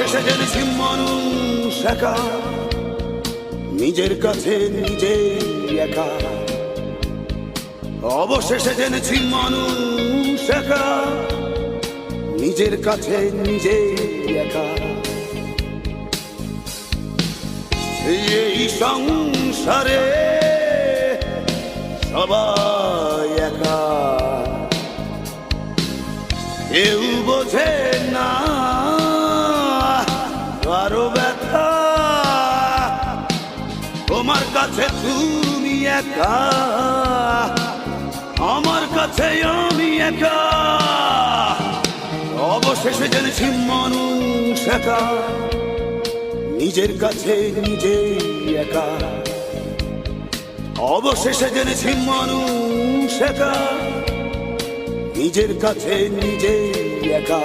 অবশেষে জেনেছি মানুষ একা, নিজের কাছে নিজেই একা। অবশেষে জেনেছি মানুষ একা, নিজের কাছে নিজেই একা। এই সংসারে সবাই একা, কেউ বোঝে না কারো ব্যথা। তোমার কাছে তুমি একা, আমার কাছে আমি একা। অবশেষে জেনেছি মানুষ একা, নিজের কাছে নিজেই একা। অবশেষে জেনেছি মানুষ একা, নিজের কাছে নিজেই একা।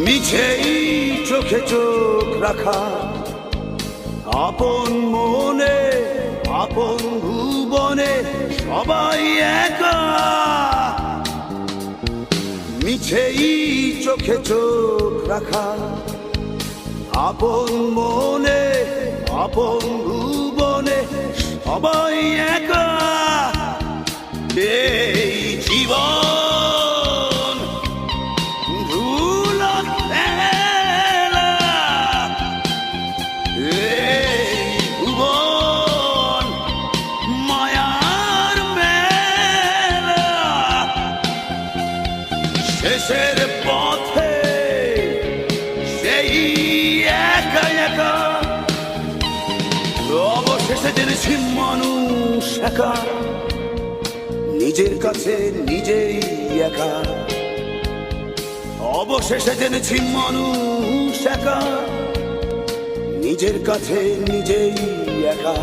মিছেই চোখে চোখ রাখা, আপন মনে আপন ভুবনে সবাই একা। মিছেই চোখে চোখ রাখা, আপন মনে আপন ভুবনে সবাই একা। এই জীবন ধুলোর খেলা, এই ভুবন মায়ার মেলা। শেষের পথে সেই একা একা। অবশেষে জেনেছি মানুষ একা, নিজের কাছে নিজেই একা। অবশেষে জেনেছি মানুষ একা, নিজের কাছে নিজেই একা।